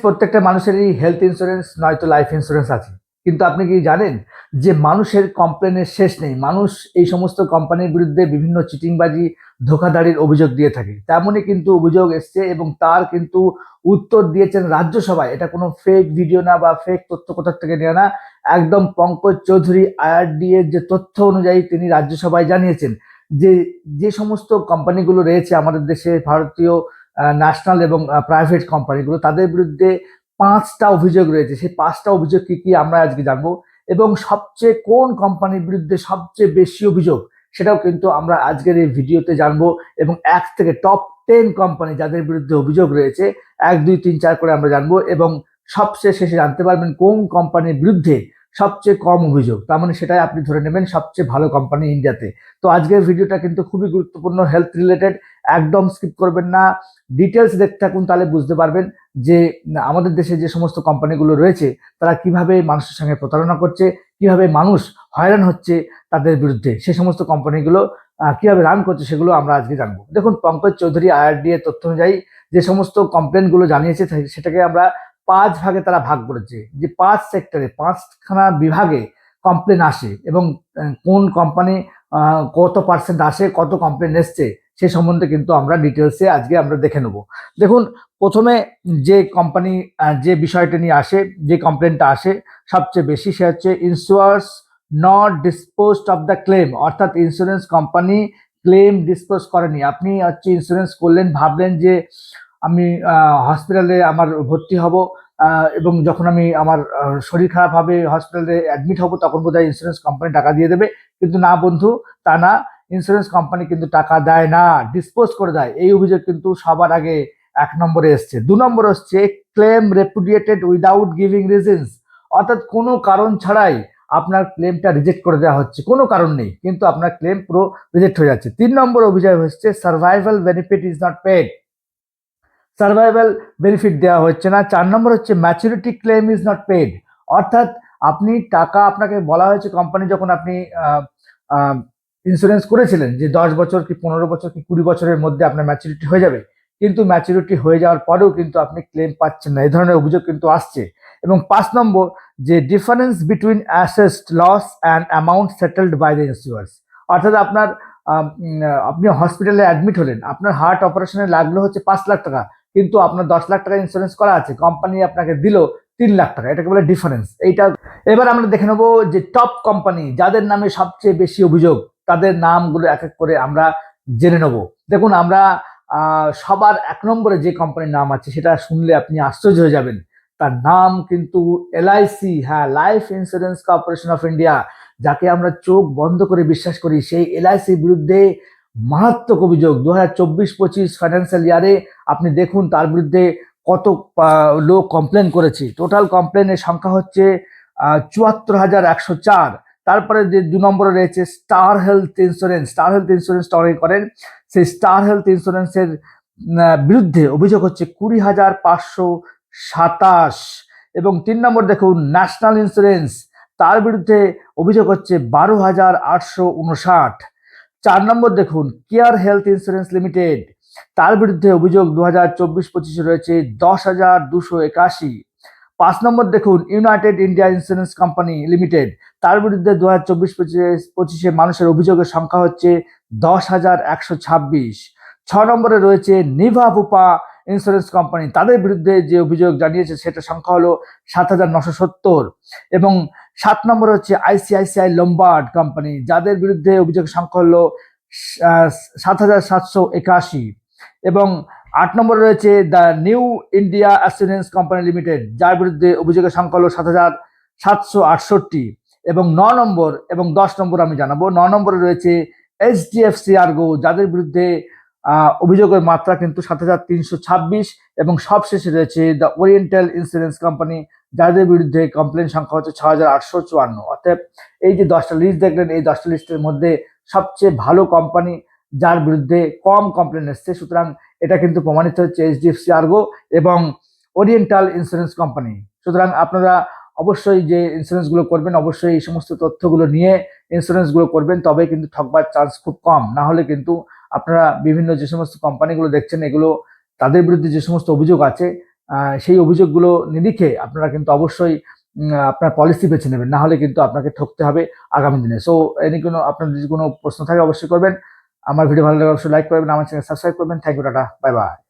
প্রত্যেকটা মানুষেরই health insurance নয়তো লাইফ ইন্স্যুরেন্স আছে, কিন্তু আপনি কি জানেন যে মানুষের কমপ্লেনের শেষ নেই। মানুষ এই সমস্ত কোম্পানির বিরুদ্ধে বিভিন্ন চিটিংবাজি, ধোঁকাধাড়ির অভিযোগ দিয়ে থাকে। তেমনই কিন্তু অভিযোগ এসছে এবং তার কিন্তু উত্তর দিয়েছেন রাজ্যসভায়। এটা কোনো ফেক ভিডিও না বা ফেক তথ্য কোথা থেকে নেওয়া না, একদম পঙ্কজ চৌধুরী আইআরডি এর যে তথ্য অনুযায়ী তিনি রাজ্যসভায় জানিয়েছেন যে যে সমস্ত কোম্পানিগুলো রয়েছে আমাদের দেশে, ভারতীয় ন্যাশনাল এবং প্রাইভেট কোম্পানিগুলো, তাদের বিরুদ্ধে 5টা অভিযোগ রয়েছে। সেই 5টা অভিযোগ কি কি আমরা আজকে জানবো, এবং সবচেয়ে কোন কোম্পানির বিরুদ্ধে সবচেয়ে বেশি অভিযোগ সেটাও কিন্তু আমরা আজকের এই ভিডিওতে জানবো। এবং 1 থেকে টপ 10 কোম্পানি যাদের বিরুদ্ধে অভিযোগ রয়েছে 1 2 3 4 করে আমরা জানবো, এবং সবচেয়ে শেষে জানতে পারবেন কোন কোম্পানির বিরুদ্ধে সবচেয়ে কম অভিযোগ। তার মানে সেটাই আপনি ধরে নেবেন সবচেয়ে ভালো কোম্পানি ইন্ডিয়াতে। তো আজকের ভিডিওটা কিন্তু খুবই গুরুত্বপূর্ণ, হেলথ রিলেটেড, একদম স্কিপ করবেন না, ডিটেলস দেখতে থাকুন, তাহলে বুঝতে পারবেন যে আমাদের দেশে যে সমস্ত কোম্পানিগুলো রয়েছে তারা কিভাবে মানুষের সঙ্গে প্রতারণা করছে, কিভাবে মানুষ হয়রান হচ্ছে তাদের বিরুদ্ধে, সে সমস্ত কোম্পানিগুলো কিভাবে রান করছে সেগুলো আমরা আজকে জানবো। দেখুন, পঙ্কজ চৌধুরী আইআরডি এর তথ্য অনুযায়ী যে সমস্ত কমপ্লেনগুলো জানিয়েছে সেটাকে আমরা 5 ভাগে তারা ভাগ করেছে, যে 5 সেক্টরে 5খানা বিভাগে কমপ্লেন আসে, এবং কোন কোম্পানি কত পার্সেন্ট আসে, কত কমপ্লেন এসছে সে সম্বন্ধে কিন্তু আমরা ডিটেলসে আজকে আমরা দেখে নেব। দেখুন, প্রথমে যে কোম্পানি যে বিষয়টা নিয়ে আসে, যে কমপ্লেনটা আসে সবচেয়ে বেশি, সে হচ্ছে insurers not disposed of the claim, অর্থাৎ ইন্স্যুরেন্স কোম্পানি ক্লেম ডিসপোজ করেনি। আপনি হচ্ছে ইন্স্যুরেন্স করলেন, ভাবলেন যে আমি হসপিটালে আমার ভর্তি হব, এবং যখন আমি আমার শরীর খারাপ হবে, হসপিটালে অ্যাডমিট হব, তখন বোধহয় ইন্স্যুরেন্স কোম্পানি টাকা দিয়ে দেবে। কিন্তু না বন্ধু, তা না, ইন্স্যুরেন্স কোম্পানি কিন্তু টাকা দেয় না, ডিসপোজ করে দেয়। এই অভিযোগ কিন্তু সবার আগে 1 নম্বরে এসছে। 2 নম্বর হচ্ছে ক্লেম রেপুডিয়েটেড উইদাউট গিভিং রিজনস, অর্থাৎ কোনো কারণ ছাড়াই আপনার ক্লেমটা রিজেক্ট করে দেওয়া হচ্ছে, কোনো কারণ নেই কিন্তু আপনার ক্লেম পুরো রিজেক্ট হয়ে যাচ্ছে। 3 নম্বর অভিযোগ হচ্ছে survival benefit is not paid, survival benefit দেওয়া হচ্ছে না। 4 নম্বর হচ্ছে maturity claim is not paid, অর্থাৎ আপনি টাকা, আপনাকে বলা হয়েছে কোম্পানি, যখন আপনি ইন্স্যুরেন্স করেছিলেন যে 10 বছর কি 15 বছর কি 20 বছরের মধ্যে আপনার ম্যাচুরিটি হয়ে যাবে, কিন্তু ম্যাচুরিটি হয়ে যাওয়ার পরেও কিন্তু আপনি ক্লেম পাচ্ছেন না। এই ধরনের অভিযোগ কিন্তু আসছে। এবং 5 নম্বর, যে difference between assessed loss and amount settled by the insurers, অর্থাৎ আপনার আপনি হসপিটালে অ্যাডমিট হলেন, আপনার হার্ট অপারেশনে লাগলো হচ্ছে 5 লাখ টাকা, কিন্তু আপনার 10 লাখ টাকা ইন্স্যুরেন্স করা আছে, কোম্পানি আপনাকে দিল 3 লাখ টাকা, এটাকে বলে ডিফারেন্স। এইটা এবার আমরা দেখে নেবো যে টপ কোম্পানি যাদের নামে সবচেয়ে বেশি অভিযোগ, তাদের নামগুলো এক এক করে আমরা জেনে নেব। দেখুন, আমরা সবার 1 নম্বরে যে কোম্পানির নাম আছে সেটা শুনলে আপনি আশ্চর্য হয়ে যাবেন। তার নাম কিন্তু এলআইসি, হ্যাঁ, life insurance corporation of India, যাকে আমরা চোখ বন্ধ করে বিশ্বাস করি। সেই এলআইসির বিরুদ্ধে মারাত্মক অভিযোগ 2024-25 ফাইন্যান্সিয়াল ইয়ারে আপনি দেখুন তার বিরুদ্ধে কত লোক কমপ্লেন করেছে। টোটাল কমপ্লেনের সংখ্যা হচ্ছে 74,104। তারপরে যে 2 নম্বরে রয়েছে star health insurance, star health insurance অনেক করেন, সেই স্টার হেলথ ইন্স্যুরেন্সের বিরুদ্ধে অভিযোগ হচ্ছে 20,527। এবং 3 নম্বর দেখুন ন্যাশনাল ইন্স্যুরেন্স, তার বিরুদ্ধে অভিযোগ হচ্ছে 12,859। 4 নম্বর দেখুন কেয়ার হেলথ ইন্স্যুরেন্স লিমিটেড, তার বিরুদ্ধে অভিযোগ 2024-25 রয়েছে 10,281। 5 নম্বর দেখুন United India insurance company limited, তার বিরুদ্ধে 2024-25 মানুষের অভিযোগের সংখ্যা হচ্ছে 10,126। 6 নম্বরে রয়েছে নিভা বুপা ইন্স্যুরেন্স কোম্পানি, তাদের বিরুদ্ধে যে অভিযোগ জানিয়েছে সেটা সংখ্যা হলো 7,970। এবং 7 নম্বর হচ্ছে আইসিআইসিআই লম্বার্ড কোম্পানি, যাদের বিরুদ্ধে অভিযোগ সংখ্যা হলো 7,781। এবং 8 নম্বরে রয়েছে the new India assurance company limited, যার বিরুদ্ধে অভিযোগের সংখ্যা হলো 7,768। এবং 9 নম্বর এবং 10 নম্বর আমি জানাবো। 9 নম্বরে রয়েছে এইচডিএফসি আর্গো, যাদের বিরুদ্ধে অভিযোগের মাত্রা কিন্তু 7,326। এবং সবশেষে রয়েছে দ্য ওরিয়েন্টাল ইন্স্যুরেন্স কোম্পানি, যাদের বিরুদ্ধে কমপ্লেন সংখ্যা হচ্ছে 6,854। অর্থাৎ এই যে 10টা লিস্ট দেখলেন, এই 10টা লিস্টের মধ্যে সবচেয়ে ভালো কোম্পানি যার বিরুদ্ধে কম কমপ্লেন এসছে, সুতরাং এটা কিন্তু প্রমাণিত হচ্ছে এইচডিএফসি আর্গো এবং ওরিয়েন্টাল ইন্স্যুরেন্স কোম্পানি। সুতরাং আপনারা অবশ্যই যে ইন্স্যুরেন্সগুলো করবেন, অবশ্যই এই সমস্ত তথ্যগুলো নিয়ে ইন্স্যুরেন্সগুলো করবেন, তবে কিন্তু ঠকবার চান্স খুব কম। না হলে কিন্তু আপনারা বিভিন্ন যে সমস্ত কোম্পানিগুলো দেখছেন, এগুলো তাদের বিরুদ্ধে যে সমস্ত অভিযোগ আছে সেই অভিযোগগুলো নিরিখে আপনারা কিন্তু অবশ্যই আপনার পলিসি বেছে নেবেন, না হলে কিন্তু আপনাকে ঠকতে হবে আগামী দিনে। সো এনি কোনো আপনার যদি কোনো প্রশ্ন থাকে অবশ্যই করবেন। আমার ভিডিও ভালো লাগলে অবশ্যই লাইক করবেন, আমার চ্যানেল সাবস্ক্রাইব করবেন। Thank you, tata, bye by.